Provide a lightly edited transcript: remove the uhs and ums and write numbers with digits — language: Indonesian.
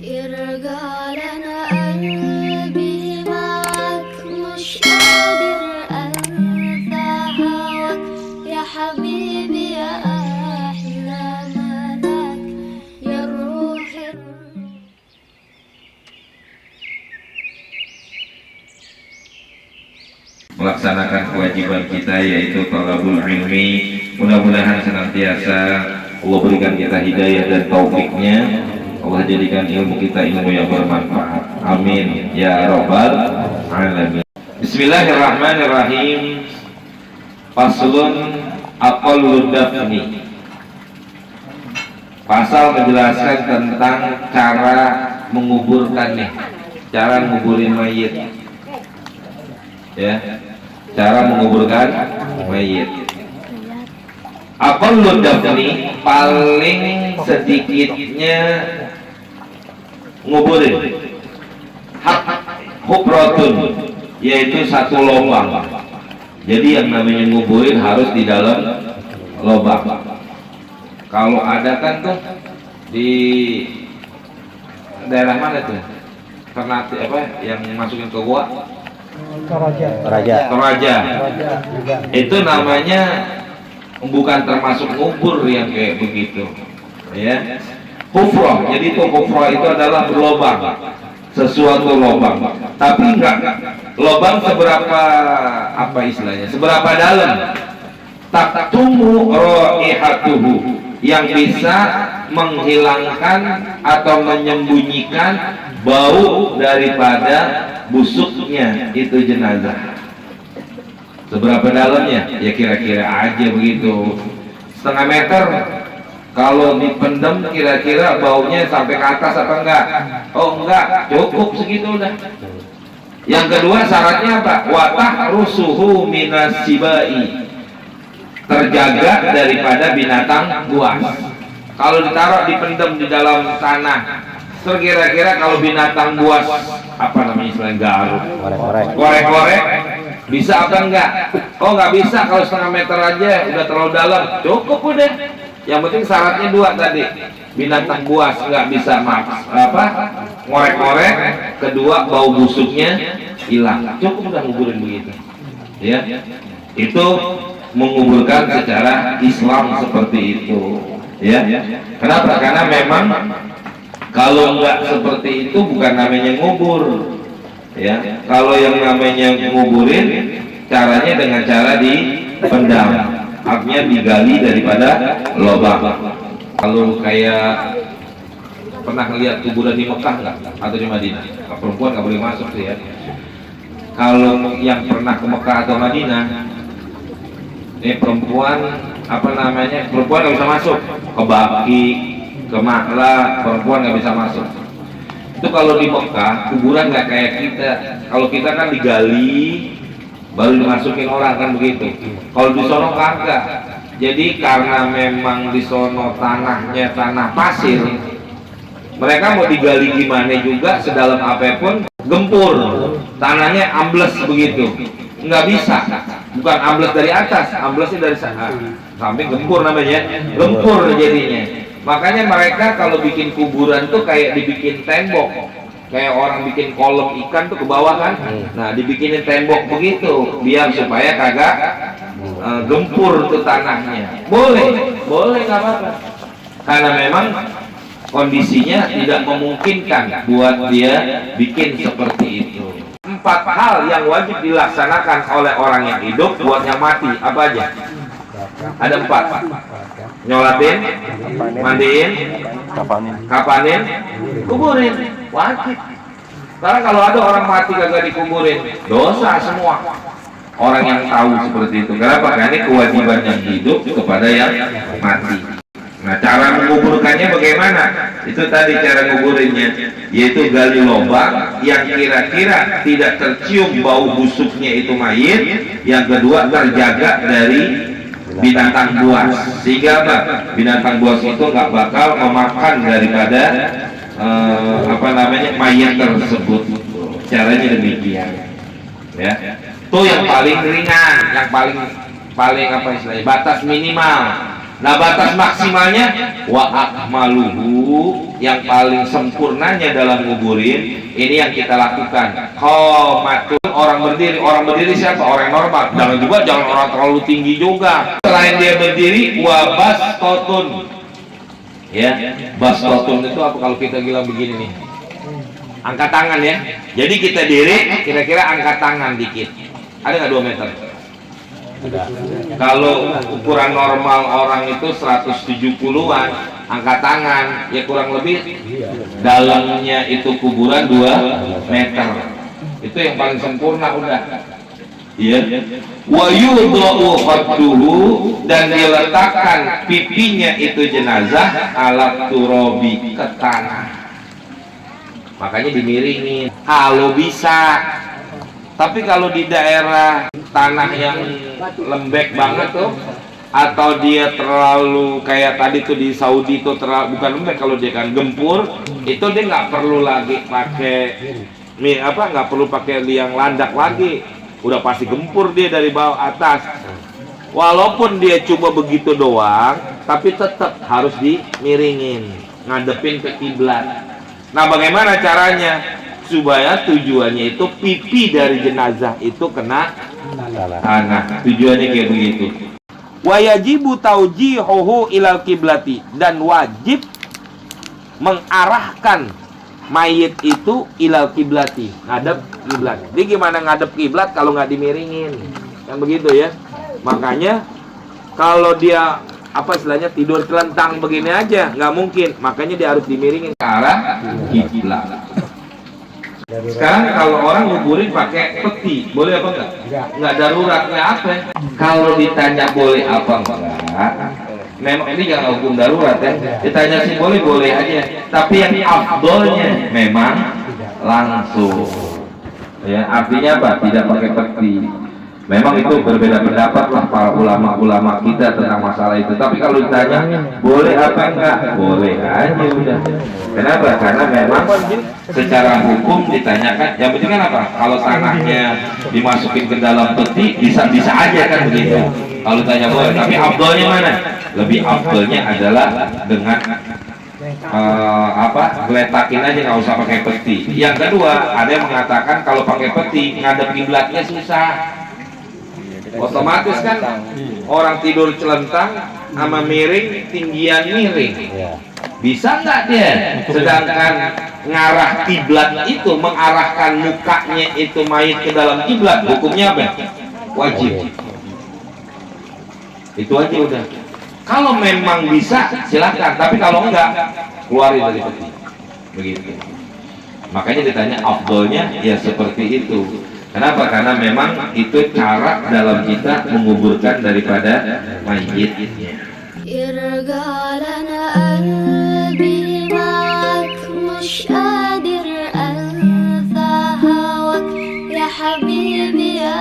يرجع لنا قلبي معك مش قادر أنسى هواك يا حبيبي يا أحلى ملاك يا روح melaksanakan kewajiban kita yaitu thalabul ilmi. Mudah-mudahan senantiasa Allah berikan kita hidayah dan taufiknya. Allah jadikan ilmu kita ilmu yang bermanfaat. Amin ya rabbal alamin. Bismillahirrahmanirrahim. Faslun aqallud dafni. Pasal menjelaskan tentang cara menguburkannya, cara menguburin mayit. Ya, cara menguburkan mayit. Aqallud dafni, paling sedikitnya nguburin. Hufratun, yaitu satu lubang. Jadi yang namanya nguburin harus di dalam lubang. Kalau ada kan tuh di daerah mana tuh? Ternate apa yang masukin ke gua? Toraja. Itu namanya bukan termasuk ngubur yang kayak begitu, ya. Hufrah, jadi itu hufrah itu adalah berlobang, sesuatu lobang. Tapi enggak lobang seberapa apa istilahnya, seberapa dalam. Taktumu raihatuhu, yang bisa menghilangkan atau menyembunyikan bau daripada busuknya itu jenazah. Seberapa dalamnya? Ya kira-kira aja begitu, setengah meter. Kalau dipendam kira-kira baunya sampai ke atas apa enggak? Oh enggak, cukup segitu udah. Yang kedua syaratnya apa? Watah rusuhu minas sibai, terjaga daripada binatang buas. Kalau ditaruh dipendam di dalam tanah, kira-kira kalau binatang buas apa namanya istilahnya garuk, korek-korek, bisa apa enggak? Oh enggak bisa, kalau setengah meter aja udah terlalu dalam, cukup udah. Yang penting syaratnya dua tadi, binatang buas nggak bisa ngorek-ngorek, kedua bau busuknya hilang, cukup udah nguburin begitu. Ya, itu menguburkan secara Islam seperti itu. Ya, kenapa? Karena memang kalau nggak seperti itu bukan namanya ngubur. Ya, kalau yang namanya nguburin caranya dengan cara dipendam, artinya digali daripada lubang. Kalau kayak pernah lihat kuburan di Mekah nggak atau di Madinah? Perempuan nggak boleh masuk sih ya. Kalau yang pernah ke Mekah atau Madinah, ini perempuan apa namanya? Perempuan nggak bisa masuk ke Baki, ke Makla, perempuan nggak bisa masuk. Itu kalau di Mekah kuburan nggak kayak kita. Kalau kita kan digali baru dimasukin orang kan begitu. Kalau di sono kagak. Jadi karena memang di sono tanahnya tanah pasir, mereka mau digali gimana juga sedalam apapun gempur, tanahnya ambles begitu, nggak bisa. Bukan ambles dari atas, amblesnya dari sana, sampai gempur namanya, gempur jadinya. Makanya mereka kalau bikin kuburan tuh kayak dibikin tembok, kayak orang bikin kolam ikan tuh ke bawah kan. Nah dibikinin tembok begitu biar supaya kagak gempur tuh tanahnya. Boleh nggak apa-apa, karena memang kondisinya tidak memungkinkan buat dia bikin seperti itu. 4 hal yang wajib dilaksanakan oleh orang yang hidup buat yang mati apa aja? Ada 4. Nyolatin, mandiin, kapanin, kuburin, wajib. Karena kalau ada orang mati kagak dikuburin, dosa semua. Orang yang tahu seperti itu. Kenapa? Karena ini kewajiban yang hidup kepada yang mati. Nah, cara menguburkannya bagaimana? Itu tadi cara menguburinnya, yaitu gali lubang yang kira-kira tidak tercium bau busuknya itu mayit. Yang kedua terjaga dari binatang buas, sehingga apa? Binatang buas itu nggak bakal memakan daripada mayat tersebut. Caranya demikian, ya. Itu yang paling ringan, yang paling apa istilahnya, batas minimal. Nah, batas maksimalnya wa akmaluhu, yang paling sempurnanya dalam nguburin ini yang kita lakukan. Qomatun, orang berdiri siapa? Orang normal. Jangan orang terlalu tinggi juga. Selain dia berdiri, wa bastotun. Ya, bastotun itu apa kalau kita bilang begini nih? Angkat tangan ya. Jadi kita diri, kira-kira angkat tangan dikit. Ada nggak 2 meter? Kalau ukuran normal orang itu 170-an, angkat tangan ya kurang lebih dalamnya itu kuburan 2 meter. Itu yang paling sempurna udah. Iya. Wa yudau khadduhu, dan diletakkan pipinya itu jenazah ala turabi, ke tanah. Makanya dimiringin kalau bisa. Tapi kalau di daerah tanah yang lembek banget tuh, atau dia terlalu kayak tadi tuh di Saudi tuh bukan lembek, kalau dia kan gempur, itu dia nggak perlu lagi pakai nggak perlu pakai liang landak lagi, udah pasti gempur dia dari bawah atas. Walaupun dia cuma begitu doang, tapi tetap harus dimiringin, ngadepin ke kiblat. Nah, bagaimana caranya? Supaya tujuannya itu pipi dari jenazah itu kena tanah. Tujuannya kayak begitu. Wa yajibu taujihuhu ilal kiblati, dan wajib mengarahkan mayit itu ilal kiblati, ngadep kiblat. Jadi gimana ngadep kiblat kalau nggak dimiringin? Kan begitu ya. Makanya kalau dia istilahnya tidur celentang begini aja nggak mungkin. Makanya dia harus dimiringin ke arah kiblat. Sekarang kalau orang nguburin pakai peti, boleh apa enggak? Enggak daruratnya apa? Kalau ditanya boleh apa enggak, memang ini jangan hukum darurat ya. Ditanya sih boleh aja. Tapi yang afdolnya memang langsung. Ya, artinya apa? Tidak pakai peti. Memang itu berbeda pendapat lah para ulama-ulama kita tentang masalah itu. Tapi kalau ditanya boleh apa enggak? Boleh aja udah. Kenapa? Karena memang secara hukum ditanyakan, yang penting kan apa? Kalau tanahnya dimasukin ke dalam peti, bisa aja kan begitu. Kalau tanya boleh, tapi afdolnya mana? Lebih afdolnya adalah dengan geletakin aja, nggak usah pakai peti. Yang kedua, ada yang mengatakan kalau pakai peti ngadep kiblatnya susah. Otomatis kan orang tidur celentang sama miring, tinggian miring. Bisa nggak dia? Sedangkan ngarah kiblat itu, mengarahkan mukanya itu mayit ke dalam kiblat, hukumnya apa? Wajib. Itu aja udah. Kalau memang bisa silakan, tapi kalau enggak keluarin dari peti. Begitu. Makanya ditanya afdolnya ya seperti itu. Kenapa? Karena memang itu cara dalam kita menguburkan daripada mayitnya. Irgalana qalbi ma'ak mush qadir ansa hawak ya habibi ya